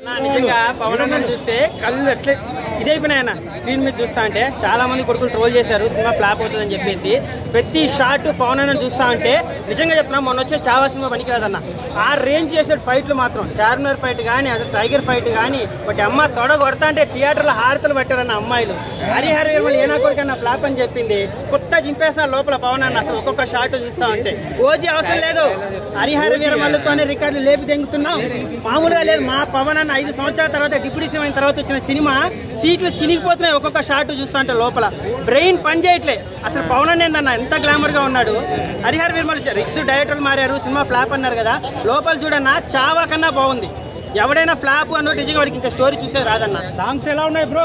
నిజంగా పవన్ అన్నని చూస్తే కళ్ళు ఎట్లా ఇదైపోయినాయన్న స్క్రీన్ మీద చూస్తా అంటే చాలా మంది కొడుకులు ట్రోల్ చేశారు సినిమా ఫ్లాప్ అవుతుందని చెప్పేసి ప్రతి షాట్ పవన్ అన్నని చూస్తా అంటే నిజంగా చెప్తున్నా మొన్న వచ్చే చావా సినిమా పనికిరాదన్న ఆ రేంజ్ చేసే ఫైట్లు మాత్రం చార్మినార్ ఫైట్ కానీ అసలు టైగర్ ఫైట్ కానీ ఒకటి అమ్మ తొడ కొడతా అంటే థియేటర్లో హారతలు పెట్టారన్న అమ్మాయిలు హరిహర వీరమల్లు ఏనా కొడుకన్నా ఫ్లాప్ అని చెప్పింది కొత్త జింపేసిన లోపల పవన్ అన్న అసలు ఒక్కొక్క షాట్ చూస్తా ఉంటే ఓజీ అవసరం లేదు హరిహర వీరమల్లుతోనే రికార్డులు లేపి తెంగుతున్నాం మామూలుగా లేదు మా పవన్ 5 సంవత్సరాల తర్వాత డిప్యూటీ సీఎం అయిన తర్వాత వచ్చిన సినిమా సీట్లు చినిగిపోతున్నాయి ఒక్కొక్క షాట్ చూస్తా అంటే లోపల బ్రెయిన్ పని చేయట్లే అసలు పవన్ అన్న ఏందన్న ఎంత గ్లామర్ గా ఉన్నాడు హరిహర వీరమల్లు ఇద్దరు డైరెక్టర్లు మారారు సినిమా ఫ్లాప్ అన్నారు కదా లోపల చూడన్నా చావా కన్నా బాగుంది ఎవడైనా ఫ్లాప్ అన్నో నిజంగా వాడికి ఇంకా స్టోరీ చూసేది రాదన్న సాంగ్స్ ఎలా ఉన్నాయి బ్రో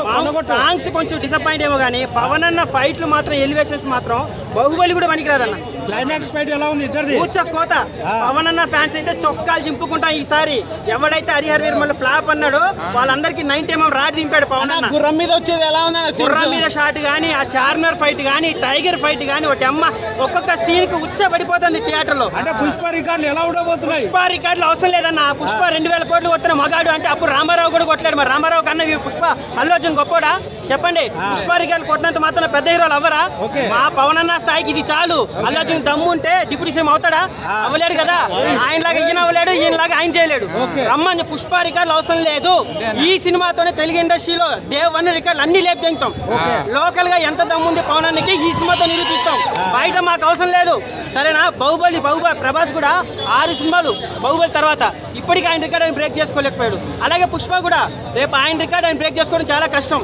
సాంగ్స్ కొంచెం డిసప్పాయింట్ ఏమో కానీ పవన్ అన్న ఫైట్లు మాత్రం ఎలివేషన్స్ మాత్రం బాహుబలి కూడా పనికి రాదన్న క్లైమాక్స్ ఫైట్ ఎలా ఉంది ఇద్దరిది కోత పవన్ అన్న ఫ్యాన్స్ అయితే చొక్కాలు చింపుకుంటాం ఈసారి ఎవడైతే హరిహర వీరమల్లు ఫ్లాప్ అన్నాడో వాళ్ళందరికీ 90 mm రాడ్ దింపాడు పవన్ అన్న గుర్రం మీద వచ్చేది ఎలా ఉందన్న గుర్రం మీద షాట్ గానీ ఆ చార్మినార్ ఫైట్ గానీ టైగర్ ఫైట్ గానీ ఒకటి అమ్మ ఒక్కొక్క సీన్ కి ఉచ్చ పడిపోతుంది థియేటర్ లో అంటే పుష్ప రికార్డులు ఎలా ఉండబోతున్నాయి పుష్ప రికార్డులు అవసరం లేదన్న పుష్ప 2000 కోట్లు కొట్టిన మగాడు అంటే అప్పుడు రామారావు కూడా కొట్టలేడు మరి రామారావు కన్నా పుష్ప అల్లు అర్జున్ గొప్పోడా చెప్పండి పుష్ప రికార్డు కొట్టినంత మాత్రం పెద్ద హీరోలు అవ్వరా మా పవన్ అన్న స్థాయికి ఇది చాలు అల్లు అర్జున్ దమ్ము ఉంటే డిప్యూటీ సీఎం అవుతాడా అవ్వలేడు కదా ఆయనలాగా ఈయన అవ్వలేడు ఈయనలాగా ఆయన చేయలేడు రమ్మని పుష్ప రికార్డులు అవసరం లేదు ఈ సినిమాతోనే తెలుగు ఇండస్ట్రీలో డే 1 రికార్డులు అన్ని లేపు తెంగుతాం లోకల్ గా ఎంత దమ్ముంది పవన్ అన్నకి ఈ సినిమాతో నిరూపిస్తాం బయట మాకు అవసరం లేదు సరేనా బాహుబలి ప్రభాస్ కూడా 6 సినిమాలు బాహుబలి తర్వాత ఇప్పటికీ ఆయన రికార్డ్ ఆయన బ్రేక్ చేసుకోలేకపోయాడు అలాగే పుష్ప కూడా రేపు ఆయన రికార్డ్ ఆయన బ్రేక్ చేసుకోవడం చాలా కష్టం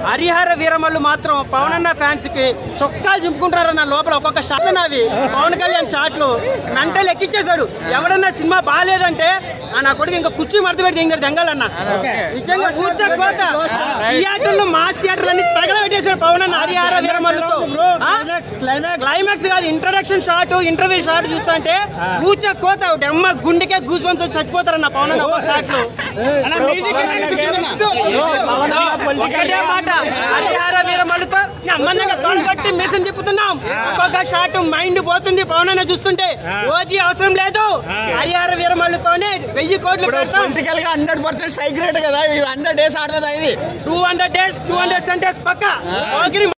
హరిహర వీరమల్లు మాత్రం పవన్ అన్న ఫ్యాన్స్ కి చొక్కాలు చింపుకుంటారన్న లోపల ఒక్కొక్క షాట్లు నావి పవన్ కళ్యాణ్ షాట్లు మెంటల్ ఎక్కిచ్చేశాడు ఎవడన్నా సినిమా బాగాలేదంటే నా కొడుకు ఇంకా కుర్చీ మడత పెట్టి ఇంకా దెంగాలన్న నిజంగా కూర్చోకపోతా థియేటర్లు మాస్ థియేటర్లు అన్ని తగలబెట్టేశాడు పవన్ అన్న హరిహర వీరమల్లుతో క్లైమాక్స్ కాదు ఇంట్రడక్షన్ షాట్ ఇంటర్వ్యూ షాట్ చూస్తా అంటే కూర్చోకోత అమ్మ గుండెకే గూస్ బంప్స్ వచ్చి చచ్చిపోతారన్న పవన్ అన్న ఒక షాట్లు ఒకటే మాట హరిహర వీరమల్లుతో అమ్మందంగా తోడగట్టి మెసేజ్ చెప్తున్నాం ఒక్కొక్క షాట్ మైండ్ పోతుంది పవన్ అన్న చూస్తుంటే ఓజీ అవసరం లేదు హరిహర వీరమల్లుతోనే 1000 కోట్లు పెడతాం 100% సైక్రెట్ కదా 100 days ఆడుతుంది 200 days 200 సెంటెన్స్ పక్క